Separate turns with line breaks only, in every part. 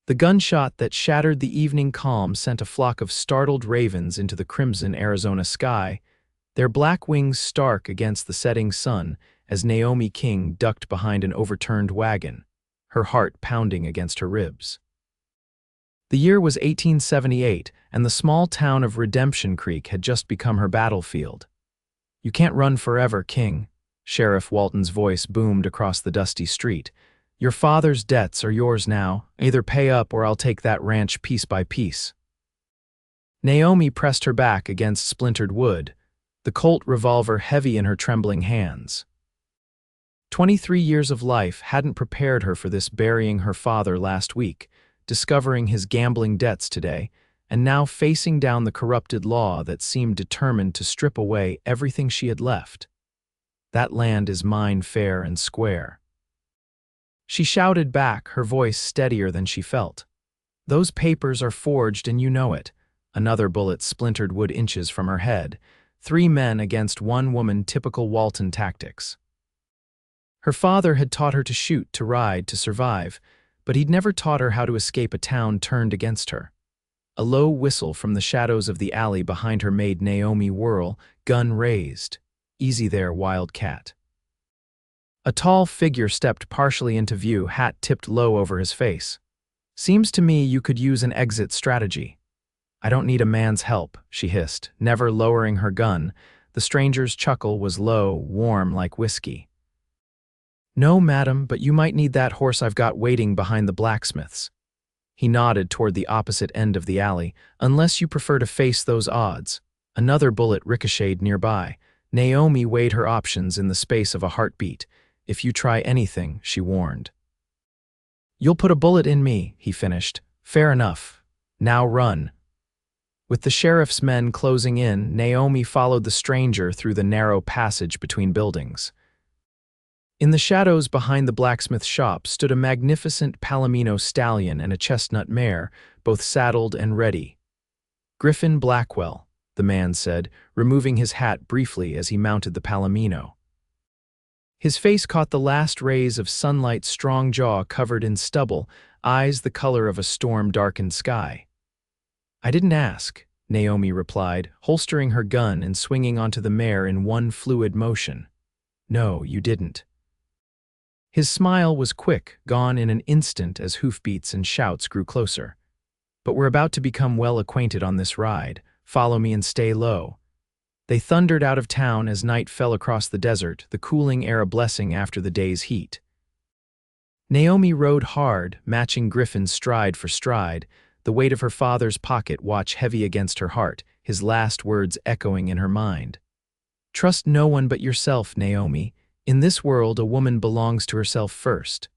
The gunshot that shattered the evening calm sent a flock of startled ravens into the crimson Arizona sky, their black wings stark against the setting sun as Naomi King ducked behind an overturned wagon, her heart pounding against her ribs. The year was 1878, and the small town of Redemption Creek had just become her battlefield. "You can't run forever, King," Sheriff Walton's voice boomed across the dusty street. "Your father's debts are yours now. Either pay up or I'll take that ranch piece by piece." Naomi pressed her back against splintered wood, the Colt revolver heavy in her trembling hands. 23 years of life hadn't prepared her for this, burying her father last week, discovering his gambling debts today, and now facing down the corrupted law that seemed determined to strip away everything she had left. "That land is mine fair and square." She shouted back, her voice steadier than she felt. "Those papers are forged and you know it." Another bullet splintered wood inches from her head. 3 men against 1 woman, typical Walton tactics. Her father had taught her to shoot, to ride, to survive, but he'd never taught her how to escape a town turned against her. A low whistle from the shadows of the alley behind her made Naomi whirl, gun raised. "Easy there, wildcat." A tall figure stepped partially into view, hat tipped low over his face. "Seems to me you could use an exit strategy." "I don't need a man's help," she hissed, never lowering her gun. The stranger's chuckle was low, warm like whiskey. "No, madam, but you might need that horse I've got waiting behind the blacksmith's." He nodded toward the opposite end of the alley. "Unless you prefer to face those odds." Another bullet ricocheted nearby. Naomi weighed her options in the space of a heartbeat. "If you try anything," she warned. "You'll put a bullet in me," he finished. "Fair enough. Now run." With the sheriff's men closing in, Naomi followed the stranger through the narrow passage between buildings. In the shadows behind the blacksmith shop stood a magnificent Palomino stallion and a chestnut mare, both saddled and ready. "Griffin Blackwell," the man said, removing his hat briefly as he mounted the Palomino. His face caught the last rays of sunlight, strong jaw covered in stubble, eyes the color of a storm-darkened sky. "I didn't ask," Naomi replied, holstering her gun and swinging onto the mare in one fluid motion. "No, you didn't." His smile was quick, gone in an instant as hoofbeats and shouts grew closer. "But we're about to become well acquainted on this ride. Follow me and stay low." They thundered out of town as night fell across the desert, the cooling air a blessing after the day's heat. Naomi rode hard, matching Griffin stride for stride, the weight of her father's pocket watch heavy against her heart, his last words echoing in her mind. "Trust no one but yourself, Naomi. In this world, a woman belongs to herself first."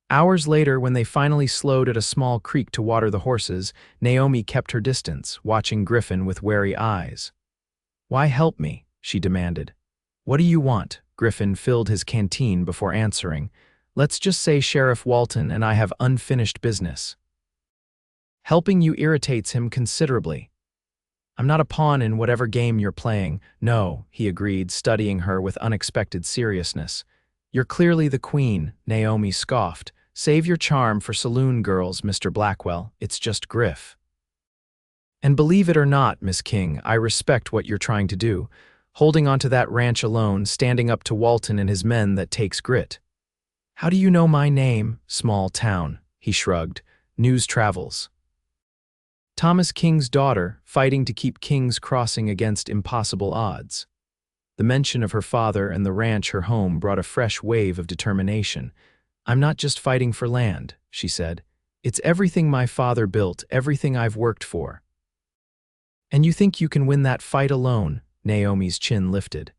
Hours later, when they finally slowed at a small creek to water the horses, Naomi kept her distance, watching Griffin with wary eyes. "Why help me?" she demanded. "What do you want?" Griffin filled his canteen before answering. "Let's just say Sheriff Walton and I have unfinished business." "Helping you irritates him considerably." "I'm not a pawn in whatever game you're playing." "No," he agreed, studying her with unexpected seriousness. "You're clearly the queen," Naomi scoffed. "Save your charm for saloon girls, Mr. Blackwell. It's just Griff." "And believe it or not, Miss King, I respect what you're trying to do. Holding onto that ranch alone, standing up to Walton and his men, that takes grit." "How do you know my name?" "Small town," he shrugged. "News travels." Thomas King's daughter, fighting to keep King's Crossing against impossible odds. The mention of her father and the ranch, her home, brought a fresh wave of determination. "I'm not just fighting for land," she said. "It's everything my father built, everything I've worked for." "And you think you can win that fight alone?" Naomi's chin lifted.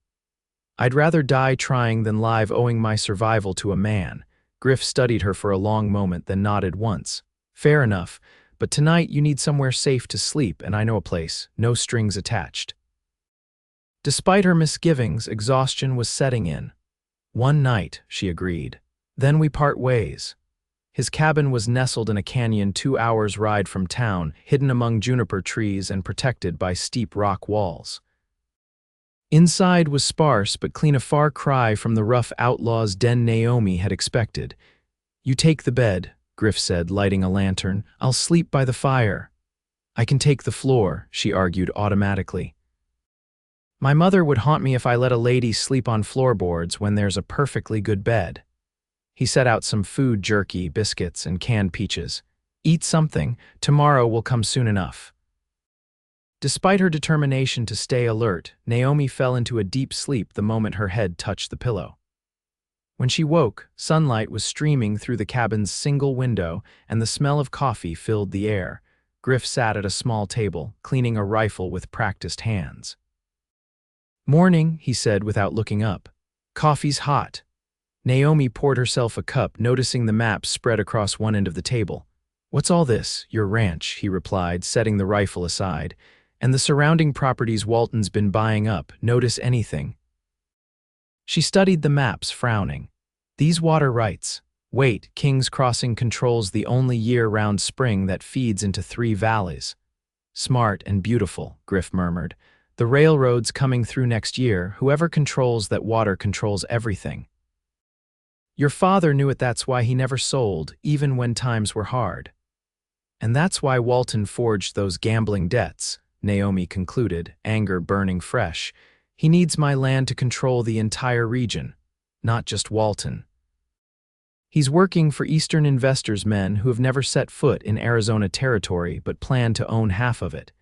"I'd rather die trying than live owing my survival to a man." Griff studied her for a long moment, then nodded once. "Fair enough. But tonight you need somewhere safe to sleep, and I know a place, no strings attached." Despite her misgivings, exhaustion was setting in. "One night," she agreed. "Then we part ways." His cabin was nestled in a canyon 2 hours' ride from town, hidden among juniper trees and protected by steep rock walls. Inside was sparse but clean, a far cry from the rough outlaw's den Naomi had expected. "You take the bed," Griff said, lighting a lantern. I'll sleep by the fire. I can take the floor, she argued automatically. My mother would haunt me if I let a lady sleep on floorboards when there's a perfectly good bed. He set out some food, jerky, biscuits, and canned peaches. Eat something, tomorrow will come soon enough. Despite her determination to stay alert, Naomi fell into a deep sleep the moment her head touched the pillow. When she woke, sunlight was streaming through the cabin's single window and the smell of coffee filled the air. Griff sat at a small table, cleaning a rifle with practiced hands. Morning, he said without looking up. Coffee's hot. Naomi poured herself a cup, noticing the map spread across one end of the table. What's all this? Your ranch, he replied, setting the rifle aside. And the surrounding properties Walton's been buying up. Notice anything? She studied the maps, frowning. These water rights. Wait, King's Crossing controls the only year-round spring that feeds into 3 valleys. Smart and beautiful, Griff murmured. The railroad's coming through next year. Whoever controls that water controls everything. Your father knew it, that's why he never sold, even when times were hard. And that's why Walton forged those gambling debts, Naomi concluded, anger burning fresh. He needs my land to control the entire region, not just Walton. He's working for Eastern investors, men who have never set foot in Arizona territory but plan to own half of it.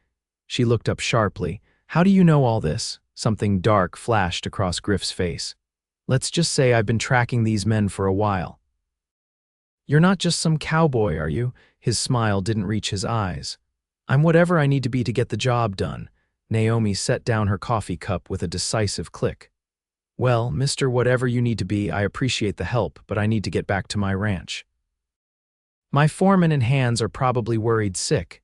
She looked up sharply. How do you know all this? Something dark flashed across Griff's face. Let's just say I've been tracking these men for a while. You're not just some cowboy, are you? His smile didn't reach his eyes. I'm whatever I need to be to get the job done. Naomi set down her coffee cup with a decisive click. Well, Mr. Whatever you need to be, I appreciate the help, but I need to get back to my ranch. My foreman and hands are probably worried sick.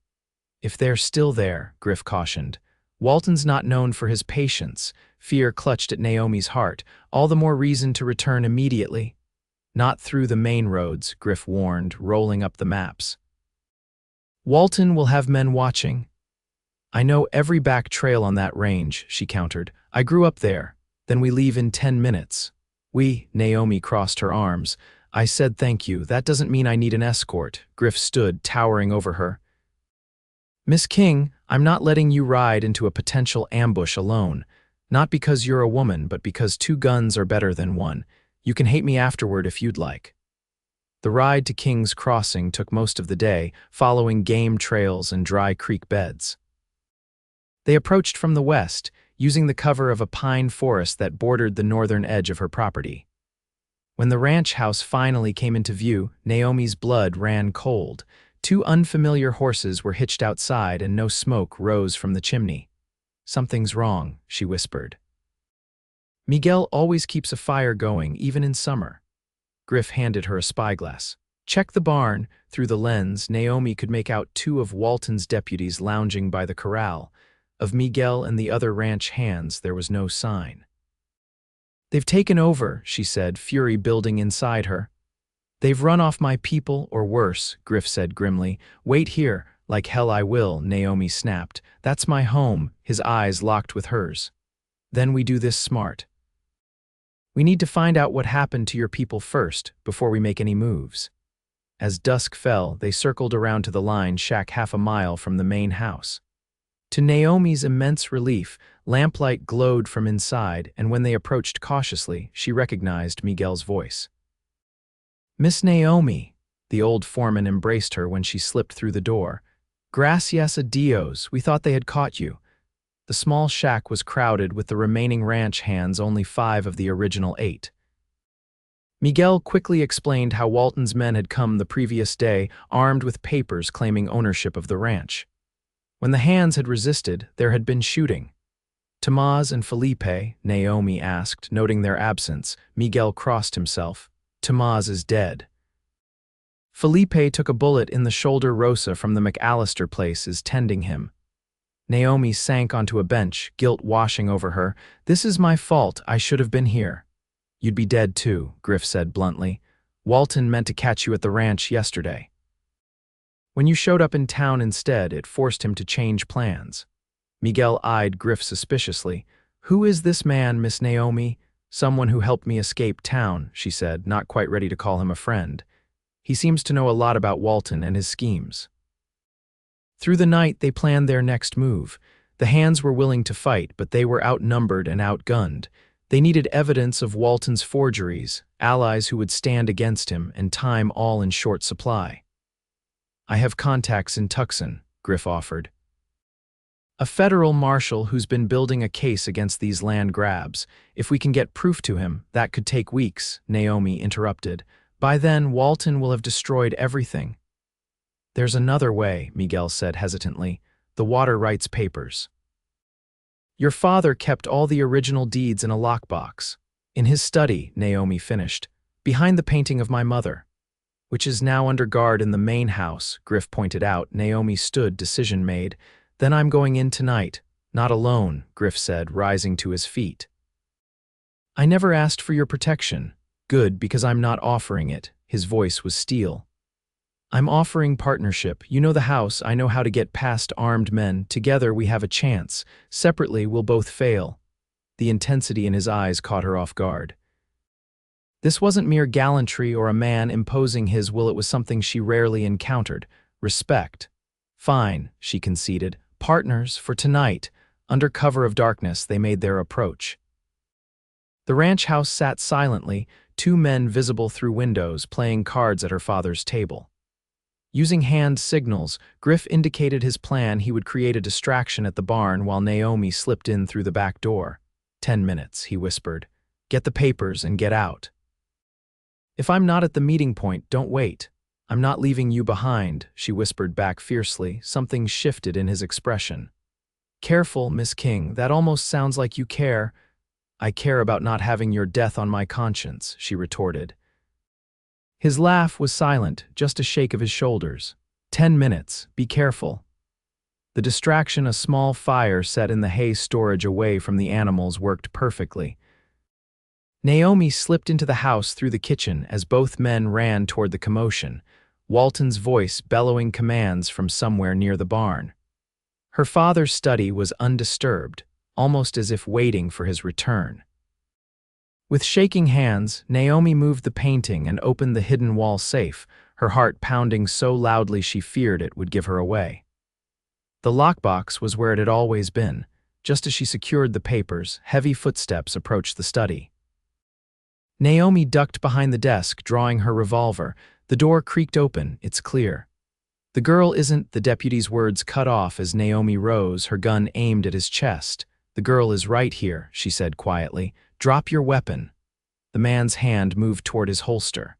If they're still there, Griff cautioned. Walton's not known for his patience. Fear clutched at Naomi's heart. All the more reason to return immediately. Not through the main roads, Griff warned, rolling up the maps. Walton will have men watching. I know every back trail on that range, she countered. I grew up there. Then we leave in 10 minutes. Naomi crossed her arms. I said thank you. That doesn't mean I need an escort. Griff stood, towering over her. Miss King, I'm not letting you ride into a potential ambush alone. Not because you're a woman, but because 2 guns are better than 1. You can hate me afterward if you'd like. The ride to King's Crossing took most of the day, following game trails and dry creek beds. They approached from the west, using the cover of a pine forest that bordered the northern edge of her property. When the ranch house finally came into view, Naomi's blood ran cold. 2 unfamiliar horses were hitched outside and no smoke rose from the chimney. Something's wrong, she whispered. Miguel always keeps a fire going, even in summer. Griff handed her a spyglass. Check the barn. Through the lens, Naomi could make out 2 of Walton's deputies lounging by the corral. Of Miguel and the other ranch hands, there was no sign. They've taken over, she said, fury building inside her. They've run off my people, or worse, Griff said grimly. Wait here, like hell I will, Naomi snapped. That's my home, his eyes locked with hers. Then we do this smart. We need to find out what happened to your people first, before we make any moves. As dusk fell, they circled around to the line shack half a mile from the main house. To Naomi's immense relief, lamplight glowed from inside, and when they approached cautiously, she recognized Miguel's voice. Miss Naomi, the old foreman embraced her when she slipped through the door. Gracias a Dios, we thought they had caught you. The small shack was crowded with the remaining ranch hands, only 5 of the original 8. Miguel quickly explained how Walton's men had come the previous day, armed with papers claiming ownership of the ranch. When the hands had resisted, there had been shooting. Tomás and Felipe, Naomi asked, noting their absence. Miguel crossed himself. Tomás is dead. Felipe took a bullet in the shoulder. Rosa from the McAllister place is tending him. Naomi sank onto a bench, guilt washing over her. This is my fault. I should have been here. You'd be dead too, Griff said bluntly. Walton meant to catch you at the ranch yesterday. When you showed up in town instead, it forced him to change plans. Miguel eyed Griff suspiciously. Who is this man, Miss Naomi? Someone who helped me escape town, she said, not quite ready to call him a friend. He seems to know a lot about Walton and his schemes. Through the night, they planned their next move. The hands were willing to fight, but they were outnumbered and outgunned. They needed evidence of Walton's forgeries, allies who would stand against him, and time all in short supply. "I have contacts in Tucson," Griff offered. "A federal marshal who's been building a case against these land grabs. If we can get proof to him, that could take weeks," Naomi interrupted. "By then, Walton will have destroyed everything." "There's another way," Miguel said hesitantly. "The water rights papers. Your father kept all the original deeds in a lockbox. In his study," Naomi finished, "behind the painting of my mother, which is now under guard in the main house," Griff pointed out. Naomi stood, decision made. "Then I'm going in tonight." "Not alone," Griff said, rising to his feet. "I never asked for your protection." "Good, because I'm not offering it." His voice was steel. "I'm offering partnership. You know the house, I know how to get past armed men. Together we have a chance. Separately we'll both fail." The intensity in his eyes caught her off guard. This wasn't mere gallantry or a man imposing his will, it was something she rarely encountered. Respect. "Fine," she conceded. "Partners for tonight." Under cover of darkness, they made their approach. The ranch house sat silently, two men visible through windows, playing cards at her father's table. Using hand signals, Griff indicated his plan. He would create a distraction at the barn while Naomi slipped in through the back door. 10 minutes, he whispered. "Get the papers and get out." "If I'm not at the meeting point, don't wait." "I'm not leaving you behind," she whispered back fiercely. Something shifted in his expression. "Careful, Miss King, that almost sounds like you care." "I care about not having your death on my conscience," she retorted. His laugh was silent, just a shake of his shoulders. 10 minutes, be careful." The distraction, a small fire set in the hay storage away from the animals, worked perfectly. Naomi slipped into the house through the kitchen as both men ran toward the commotion, Walton's voice bellowing commands from somewhere near the barn. Her father's study was undisturbed, almost as if waiting for his return. With shaking hands, Naomi moved the painting and opened the hidden wall safe, her heart pounding so loudly she feared it would give her away. The lockbox was where it had always been. Just as she secured the papers, heavy footsteps approached the study. Naomi ducked behind the desk, drawing her revolver. The door creaked open, "It's clear." "The girl isn't," the deputy's words cut off as Naomi rose, her gun aimed at his chest. "The girl is right here," she said quietly. "Drop your weapon." The man's hand moved toward his holster.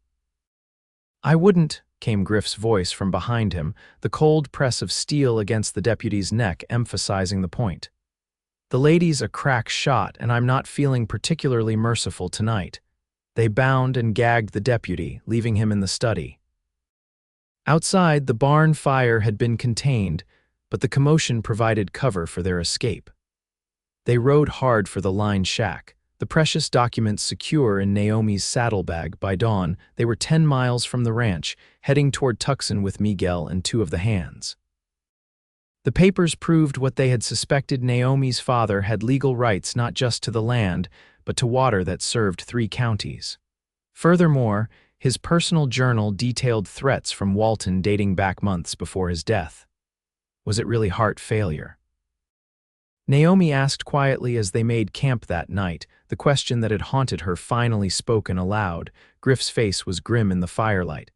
"I wouldn't," came Griff's voice from behind him, the cold press of steel against the deputy's neck emphasizing the point. "The lady's a crack shot, and I'm not feeling particularly merciful tonight." They bound and gagged the deputy, leaving him in the study. Outside, the barn fire had been contained, but the commotion provided cover for their escape. They rode hard for the lined shack, the precious documents secure in Naomi's saddlebag. By dawn, they were 10 miles from the ranch, heading toward Tucson with Miguel and two of the hands. The papers proved what they had suspected. Naomi's father had legal rights not just to the land, but to water that served 3 counties. Furthermore, his personal journal detailed threats from Walton dating back months before his death. Was it really heart failure? Naomi asked quietly as they made camp that night, the question that had haunted her finally spoken aloud. Griff's face was grim in the firelight.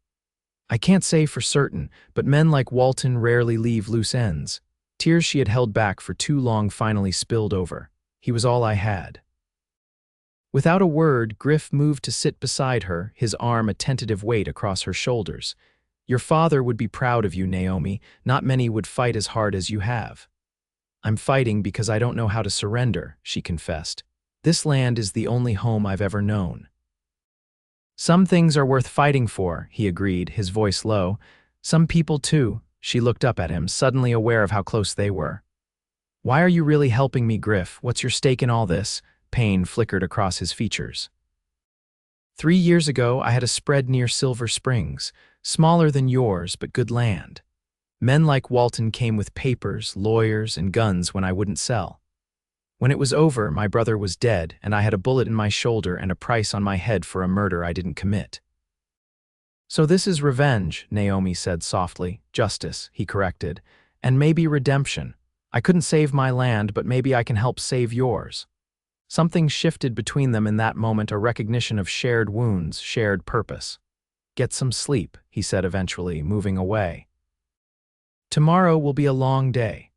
"I can't say for certain, but men like Walton rarely leave loose ends." Tears she had held back for too long finally spilled over. "He was all I had." Without a word, Griff moved to sit beside her, his arm a tentative weight across her shoulders. "Your father would be proud of you, Naomi. Not many would fight as hard as you have." "I'm fighting because I don't know how to surrender," she confessed. "This land is the only home I've ever known." "Some things are worth fighting for," he agreed, his voice low. "Some people too." She looked up at him, suddenly aware of how close they were. "Why are you really helping me, Griff? What's your stake in all this?" Pain flickered across his features. 3 years ago, I had a spread near Silver Springs, smaller than yours, but good land. Men like Walton came with papers, lawyers, and guns when I wouldn't sell. When it was over, my brother was dead, and I had a bullet in my shoulder and a price on my head for a murder I didn't commit. So this is revenge, Naomi said softly. Justice, he corrected. And maybe redemption. I couldn't save my land, but maybe I can help save yours. Something shifted between them in that moment, a recognition of shared wounds, shared purpose. Get some sleep, he said eventually, moving away. Tomorrow will be a long day.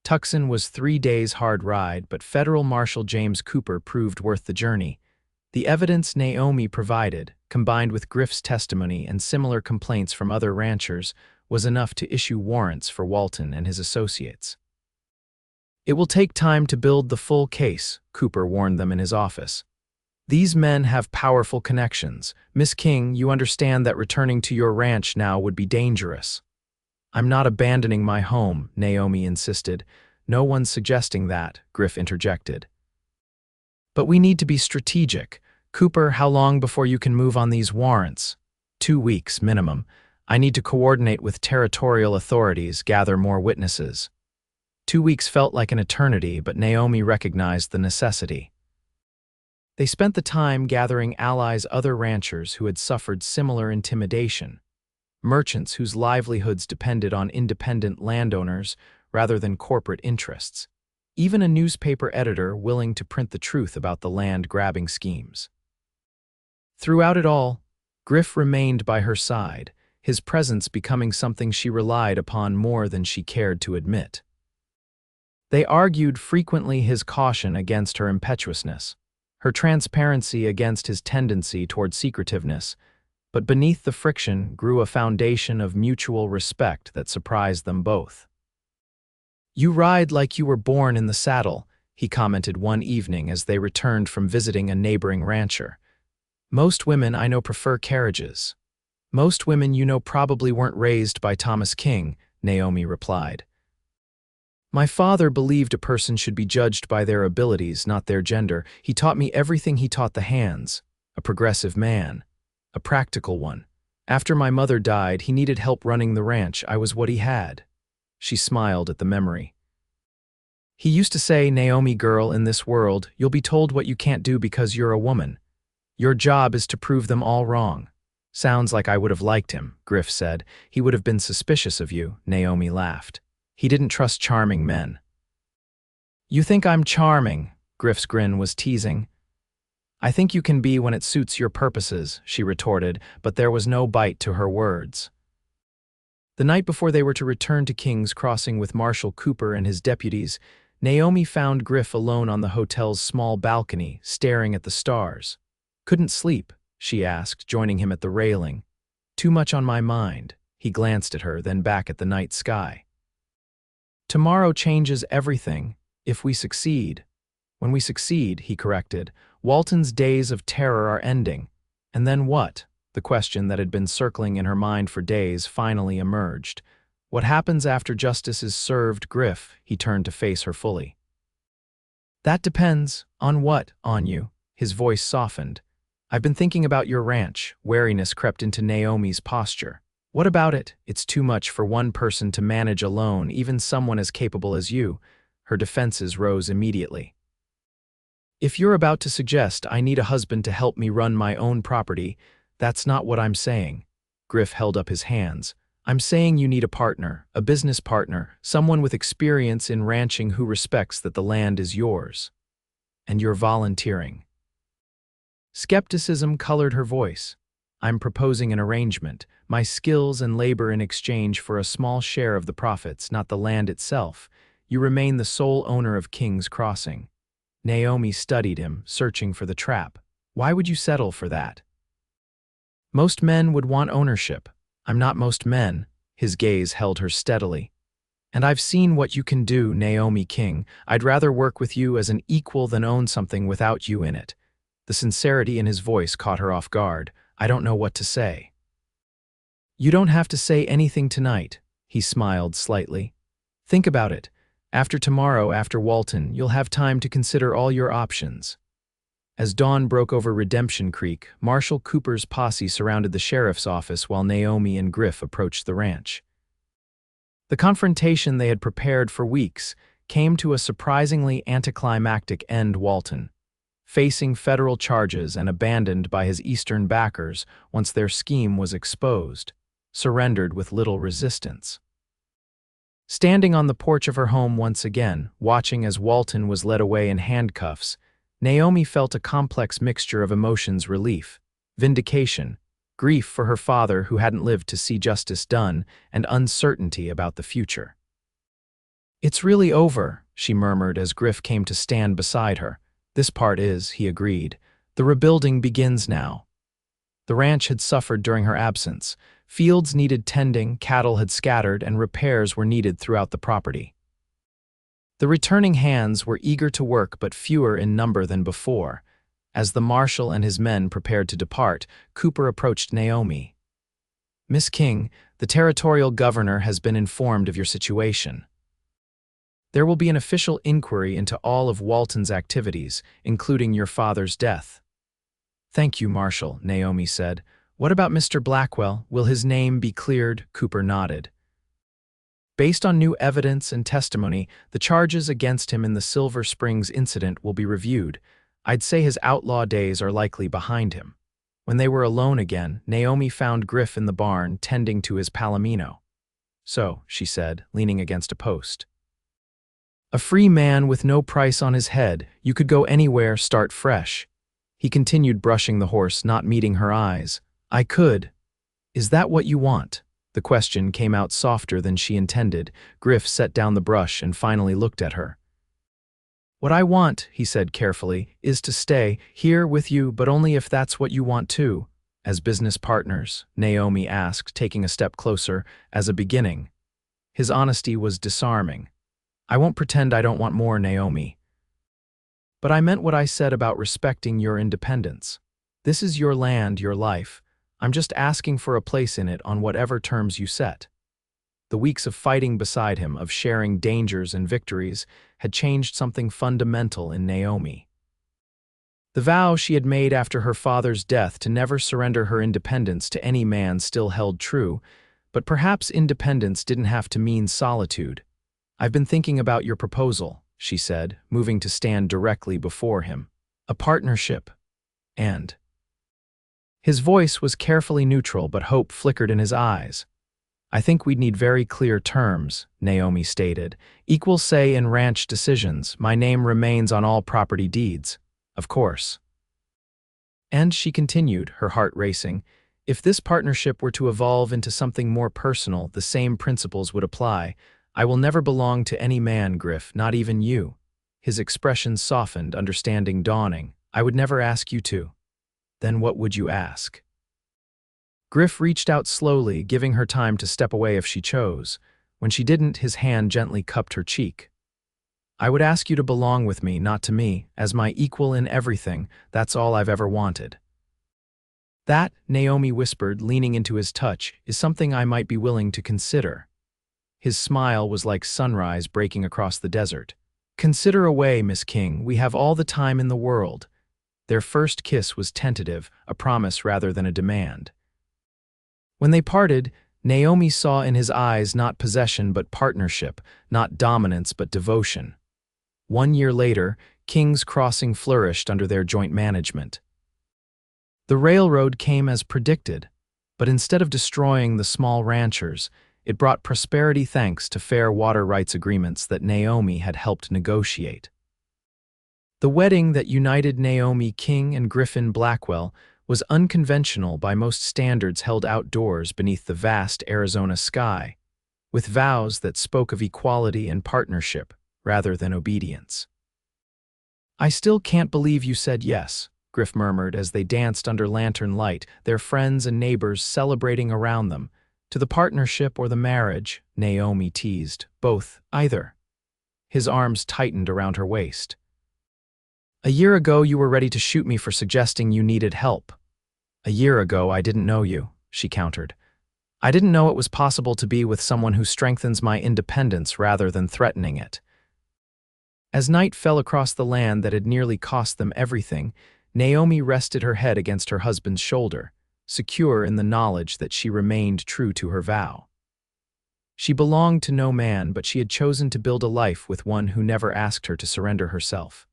Tucson was 3 days' hard ride, but Federal Marshal James Cooper proved worth the journey. The evidence Naomi provided, combined with Griff's testimony and similar complaints from other ranchers, was enough to issue warrants for Walton and his associates. It will take time to build the full case, Cooper warned them in his office. These men have powerful connections. Miss King, you understand that returning to your ranch now would be dangerous. I'm not abandoning my home, Naomi insisted. No one's suggesting that, Griff interjected. But we need to be strategic. Cooper, how long before you can move on these warrants? 2 weeks, minimum. I need to coordinate with territorial authorities, gather more witnesses. 2 weeks felt like an eternity, but Naomi recognized the necessity. They spent the time gathering allies, other ranchers who had suffered similar intimidation, merchants whose livelihoods depended on independent landowners rather than corporate interests, even a newspaper editor willing to print the truth about the land-grabbing schemes. Throughout it all, Griff remained by her side, his presence becoming something she relied upon more than she cared to admit. They argued frequently, his caution against her impetuousness, her transparency against his tendency toward secretiveness, but beneath the friction grew a foundation of mutual respect that surprised them both. You ride like you were born in the saddle, he commented one evening as they returned from visiting a neighboring rancher. Most women I know prefer carriages. Most women you know probably weren't raised by Thomas King, Naomi replied. My father believed a person should be judged by their abilities, not their gender. He taught me everything he taught the hands. A progressive man. A practical one. After my mother died, he needed help running the ranch. I was what he had. She smiled at the memory. He used to say, Naomi girl, in this world, you'll be told what you can't do because you're a woman. Your job is to prove them all wrong. Sounds like I would have liked him, Griff said. He would have been suspicious of you, Naomi laughed. He didn't trust charming men. You think I'm charming, Griff's grin was teasing. I think you can be when it suits your purposes, she retorted, but there was no bite to her words. The night before they were to return to King's Crossing with Marshal Cooper and his deputies, Naomi found Griff alone on the hotel's small balcony, staring at the stars. Couldn't sleep, she asked, joining him at the railing. Too much on my mind. He glanced at her, then back at the night sky. Tomorrow changes everything, if we succeed. When we succeed, he corrected, Walton's days of terror are ending. And then what? The question that had been circling in her mind for days finally emerged. What happens after justice is served, Griff? He turned to face her fully. That depends. On what? On you. His voice softened. I've been thinking about your ranch. Wariness crept into Naomi's posture. What about it? It's too much for one person to manage alone, even someone as capable as you. Her defenses rose immediately. If you're about to suggest I need a husband to help me run my own property, that's not what I'm saying. Griff held up his hands. I'm saying you need a partner, a business partner, someone with experience in ranching who respects that the land is yours. And you're volunteering. Skepticism colored her voice. I'm proposing an arrangement, my skills and labor in exchange for a small share of the profits, not the land itself. You remain the sole owner of King's Crossing. Naomi studied him, searching for the trap. Why would you settle for that? Most men would want ownership. I'm not most men. His gaze held her steadily. And I've seen what you can do, Naomi King. I'd rather work with you as an equal than own something without you in it. The sincerity in his voice caught her off guard. I don't know what to say. You don't have to say anything tonight, he smiled slightly. Think about it. After tomorrow, after Walton, you'll have time to consider all your options. As dawn broke over Redemption Creek, Marshal Cooper's posse surrounded the sheriff's office while Naomi and Griff approached the ranch. The confrontation they had prepared for weeks came to a surprisingly anticlimactic end. Walton, facing federal charges and abandoned by his Eastern backers once their scheme was exposed, surrendered with little resistance. Standing on the porch of her home once again, watching as Walton was led away in handcuffs, Naomi felt a complex mixture of emotions: relief, vindication, grief for her father who hadn't lived to see justice done, and uncertainty about the future. "It's really over," she murmured as Griff came to stand beside her. "This part is," he agreed. "The rebuilding begins now." The ranch had suffered during her absence. Fields needed tending, cattle had scattered, and repairs were needed throughout the property. The returning hands were eager to work but fewer in number than before. As the marshal and his men prepared to depart, Cooper approached Naomi. "Miss King, the territorial governor has been informed of your situation. There will be an official inquiry into all of Walton's activities, including your father's death." "Thank you, Marshal," Naomi said. "What about Mr. Blackwell? Will his name be cleared?" Cooper nodded. "Based on new evidence and testimony, the charges against him in the Silver Springs incident will be reviewed. I'd say his outlaw days are likely behind him." When they were alone again, Naomi found Griff in the barn tending to his palomino. "So," she said, leaning against a post. "A free man with no price on his head, you could go anywhere, start fresh." He continued brushing the horse, not meeting her eyes. "I could. Is that what you want?" The question came out softer than she intended. Griff set down the brush and finally looked at her. "What I want," he said carefully, "is to stay here with you, but only if that's what you want too." "As business partners?" Naomi asked, taking a step closer. "As a beginning." His honesty was disarming. "I won't pretend I don't want more, Naomi. But I meant what I said about respecting your independence. This is your land, your life. I'm just asking for a place in it on whatever terms you set." The weeks of fighting beside him, of sharing dangers and victories, had changed something fundamental in Naomi. The vow she had made after her father's death to never surrender her independence to any man still held true, but perhaps independence didn't have to mean solitude. "I've been thinking about your proposal," she said, moving to stand directly before him. "A partnership. And—" His voice was carefully neutral, but hope flickered in his eyes. "I think we'd need very clear terms," Naomi stated. "Equal say in ranch decisions. My name remains on all property deeds. Of course." And she continued, her heart racing, "If this partnership were to evolve into something more personal, the same principles would apply. I will never belong to any man, Griff, not even you." His expression softened, understanding dawning. "I would never ask you to." "Then what would you ask?" Griff reached out slowly, giving her time to step away if she chose. When she didn't, his hand gently cupped her cheek. "I would ask you to belong with me, not to me, as my equal in everything. That's all I've ever wanted." "That," Naomi whispered, leaning into his touch, "is something I might be willing to consider." His smile was like sunrise breaking across the desert. "Consider away, Miss King. We have all the time in the world." Their first kiss was tentative, a promise rather than a demand. When they parted, Naomi saw in his eyes not possession but partnership, not dominance but devotion. 1 year later, King's Crossing flourished under their joint management. The railroad came as predicted, but instead of destroying the small ranchers, it brought prosperity thanks to fair water rights agreements that Naomi had helped negotiate. The wedding that united Naomi King and Griffin Blackwell was unconventional by most standards, held outdoors beneath the vast Arizona sky, with vows that spoke of equality and partnership rather than obedience. "I still can't believe you said yes," Griff murmured as they danced under lantern light, their friends and neighbors celebrating around them. "To the partnership or the marriage," Naomi teased. "Both, either." His arms tightened around her waist. "A year ago you were ready to shoot me for suggesting you needed help." "A year ago I didn't know you," she countered. "I didn't know it was possible to be with someone who strengthens my independence rather than threatening it." As night fell across the land that had nearly cost them everything, Naomi rested her head against her husband's shoulder, secure in the knowledge that she remained true to her vow. She belonged to no man, but she had chosen to build a life with one who never asked her to surrender herself.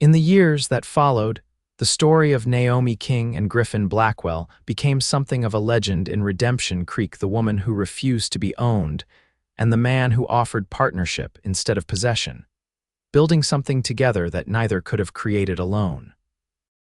In the years that followed, the story of Naomi King and Griffin Blackwell became something of a legend in Redemption Creek, the woman who refused to be owned, and the man who offered partnership instead of possession, building something together that neither could have created alone.